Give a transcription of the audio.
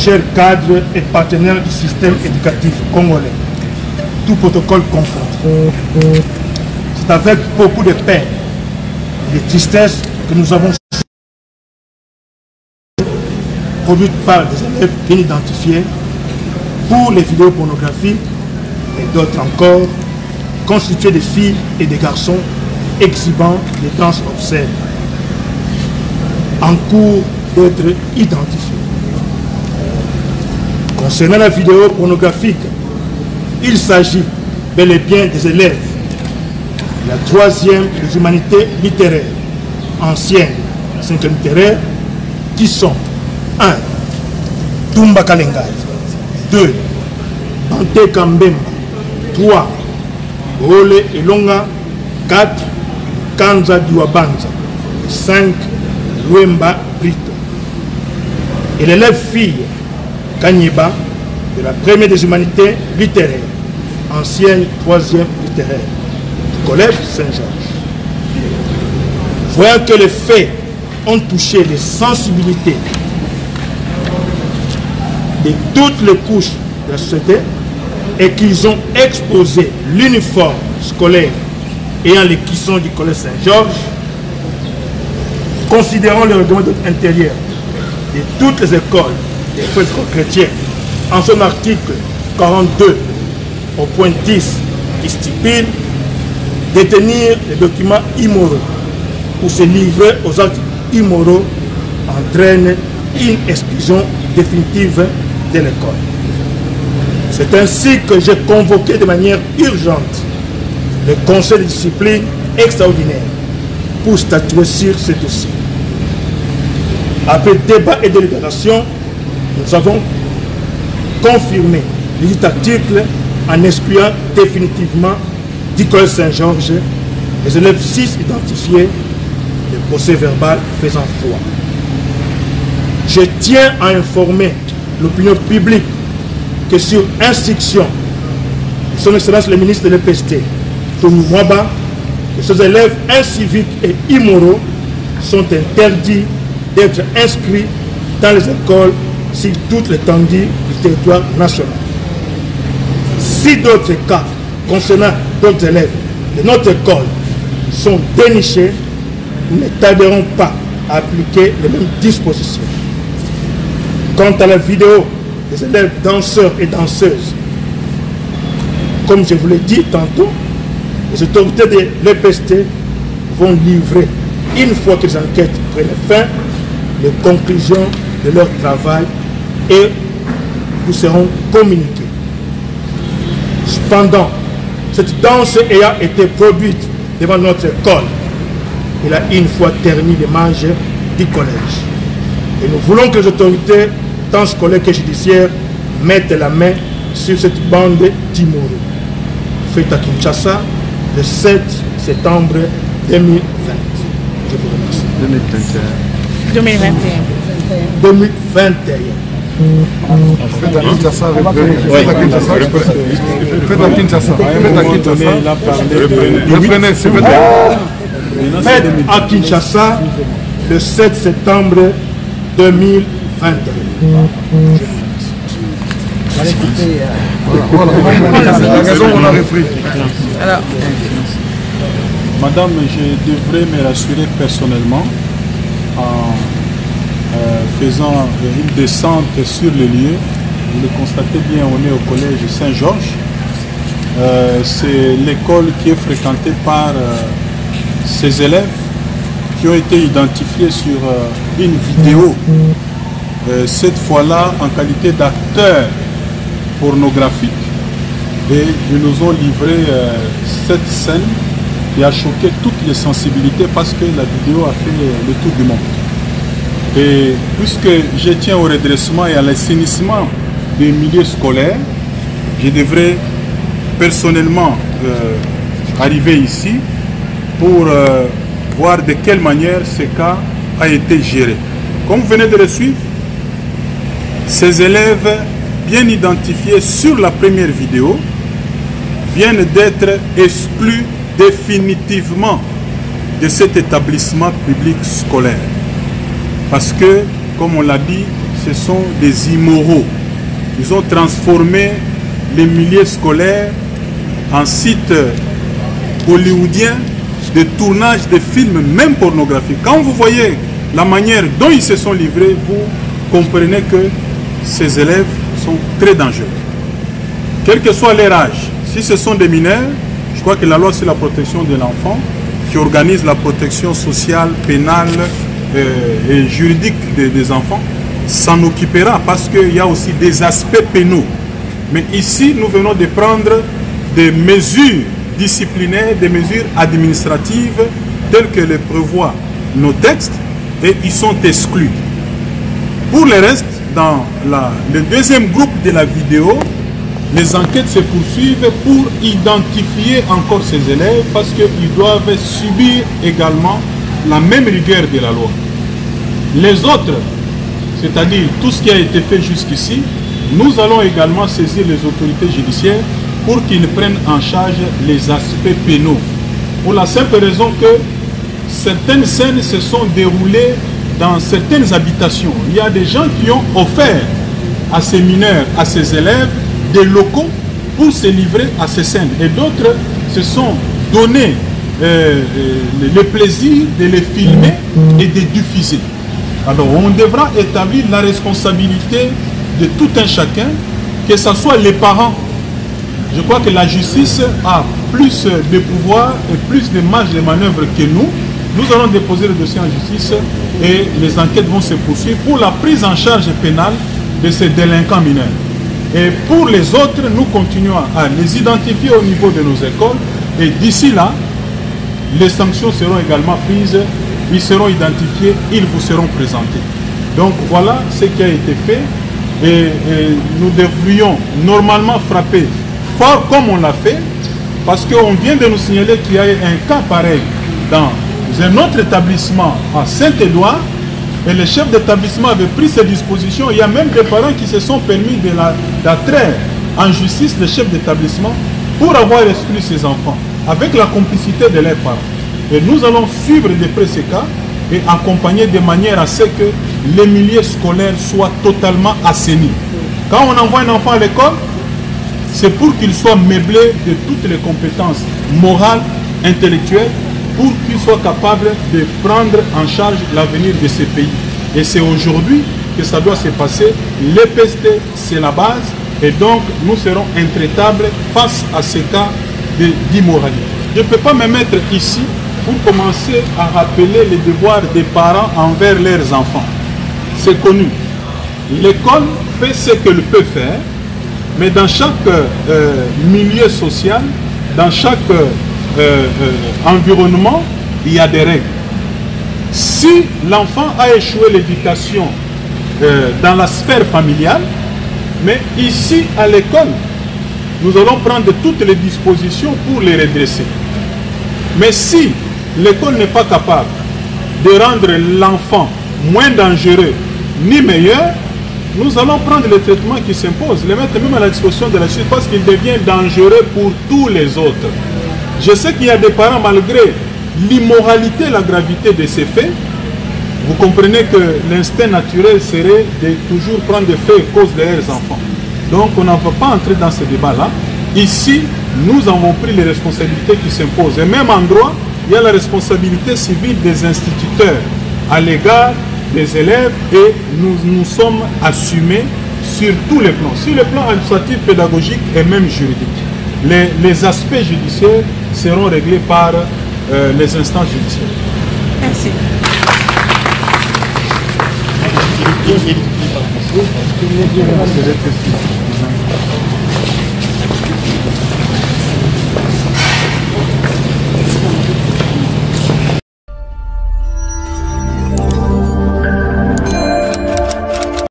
chers cadres et partenaires du système éducatif congolais, tout protocole confondu. C'est avec beaucoup de peine et de tristesse que nous avons produites par des élèves bien identifiés pour les vidéos pornographiques et d'autres encore constituées de filles et de garçons exhibant des danses obscènes en cours d'être identifiés. Concernant la vidéo pornographique, il s'agit bel et bien des élèves de la 3e des humanités littéraires, ancienne 5e littéraire, qui sont 1. Tumba Kalengai, 2. Bante Kambemba, 3. Ole Elonga, 4. Kanza Diwabanza, 5. Luemba Brito. Et l'élève fille Kanyeba de la 1e des humanités littéraires, ancienne 3e littéraire, du collège Saint-Georges. Voyant que les faits ont touché les sensibilités de toutes les couches de la société et qu'ils ont exposé l'uniforme scolaire ayant les cuissons du collège Saint-Georges, considérant le règlement intérieur de toutes les écoles des frères chrétiens en son article 42 au point 10 qui stipule détenir les documents immoraux ou se livrer aux actes immoraux entraîne une exclusion définitive de l'école. C'est ainsi que j'ai convoqué de manière urgente le conseil de discipline extraordinaire pour statuer sur ce dossier. Après débat et délibération, nous avons confirmé les articles en excluant définitivement du collège Saint-Georges les élèves 6 identifiés, le procès verbal faisant foi. Je tiens à informer l'opinion publique que sur instruction de son Excellence le ministre de l'EPST, Tony Mwaba, que ces élèves inciviques et immoraux sont interdits d'être inscrits dans les écoles sur toute l'étendue du territoire national. Si d'autres cas concernant d'autres élèves de notre école sont dénichés, nous ne tarderons pas à appliquer les mêmes dispositions. Quant à la vidéo des élèves danseurs et danseuses, comme je vous l'ai dit tantôt, les autorités de l'EPST vont livrer, une fois que les enquêtes prennent fin, les conclusions de leur travail et vous seront communiquées. Cependant, cette danse ayant été produite devant notre école, elle a une fois terni l'image du collège. Et nous voulons que les autorités, tant scolaires que judiciaires, mettent la main sur cette bande d'immoraux. Faite à Kinshasa le 7 septembre 2020. Je vous remercie. 2021. 2021. Faites à Kinshasa, reprenez, s'il vous plaît. Faites à Kinshasa le 7 septembre 2021. Madame, je devrais me rassurer personnellement en faisant une descente sur le lieu. Vous le constatez bien, on est au collège Saint-Georges. C'est l'école qui est fréquentée par ces élèves qui ont été identifiés sur une vidéo, cette fois-là en qualité d'acteurs pornographiques, et ils nous ont livré cette scène qui a choqué toutes les sensibilités parce que la vidéo a fait le tour du monde. Et puisque je tiens au redressement et à l'assainissement des milieux scolaires, je devrais personnellement arriver ici pour voir de quelle manière ce cas a été géré. Comme vous venez de le suivre, ces élèves bien identifiés sur la première vidéo viennent d'être exclus définitivement de cet établissement public scolaire. Parce que, comme on l'a dit, ce sont des immoraux. Ils ont transformé les milieux scolaires en site hollywoodien de tournage de films, même pornographiques. Quand vous voyez la manière dont ils se sont livrés, vous comprenez que ces élèves sont très dangereux. Quel que soit leur âge, si ce sont des mineurs, je crois que la loi sur la protection de l'enfant, qui organise la protection sociale, pénale et juridique des enfants, s'en occupera parce qu'il y a aussi des aspects pénaux. Mais ici, nous venons de prendre des mesures disciplinaires, des mesures administratives telles que les prévoient nos textes et ils sont exclus. Pour le reste, dans le deuxième groupe de la vidéo, les enquêtes se poursuivent pour identifier encore ces élèves parce qu'ils doivent subir également la même rigueur de la loi. Les autres, c'est-à-dire tout ce qui a été fait jusqu'ici, nous allons également saisir les autorités judiciaires pour qu'ils prennent en charge les aspects pénaux. Pour la simple raison que certaines scènes se sont déroulées dans certaines habitations. Il y a des gens qui ont offert à ces mineurs, à ces élèves, des locaux pour se livrer à ces scènes. Et d'autres se sont donné le plaisir de les filmer et de diffuser. Alors on devra établir la responsabilité de tout un chacun, que ce soit les parents. Je crois que la justice a plus de pouvoir et plus de marge de manœuvre que nous. Nous allons déposer le dossier en justice et les enquêtes vont se poursuivre pour la prise en charge pénale de ces délinquants mineurs. Et pour les autres, nous continuons à les identifier au niveau de nos écoles et d'ici là, les sanctions seront également prises, ils seront identifiés, ils vous seront présentés. Donc voilà ce qui a été fait et nous devrions normalement frapper fort comme on l'a fait parce qu'on vient de nous signaler qu'il y a un cas pareil dans un autre établissement à Saint-Édouard et le chef d'établissement avait pris ses dispositions. Il y a même des parents qui se sont permis d'attraire en justice le chef d'établissement pour avoir exclu ses enfants avec la complicité de leurs parents. Et nous allons suivre de près ces cas et accompagner de manière à ce que les milieux scolaires soient totalement assainis. Quand on envoie un enfant à l'école, c'est pour qu'il soit meublé de toutes les compétences morales, intellectuelles, pour qu'il soit capable de prendre en charge l'avenir de ce pays. Et c'est aujourd'hui que ça doit se passer. L'EPST, c'est la base. Et donc, nous serons intraitables face à ces cas d'immoralité. Je ne peux pas me mettre ici pour commencer à rappeler les devoirs des parents envers leurs enfants. C'est connu. L'école fait ce qu'elle peut faire, mais dans chaque milieu social, dans chaque environnement, il y a des règles. Si l'enfant a échoué l'éducation dans la sphère familiale, mais ici à l'école, nous allons prendre toutes les dispositions pour les redresser. Mais si l'école n'est pas capable de rendre l'enfant moins dangereux ni meilleur, nous allons prendre les traitements qui s'imposent, les mettre même à la disposition de la justice parce qu'il devient dangereux pour tous les autres. Je sais qu'il y a des parents, malgré l'immoralité et la gravité de ces faits, vous comprenez que l'instinct naturel serait de toujours prendre des faits à cause de leurs enfants. Donc on n'en va pas entrer dans ce débat-là. Ici, nous avons pris les responsabilités qui s'imposent. Et même en droit, il y a la responsabilité civile des instituteurs à l'égard des élèves et nous sommes assumés sur tous les plans. Sur le plan administratif, pédagogique et même juridique. Les aspects judiciaires seront réglés par les instances judiciaires. Merci.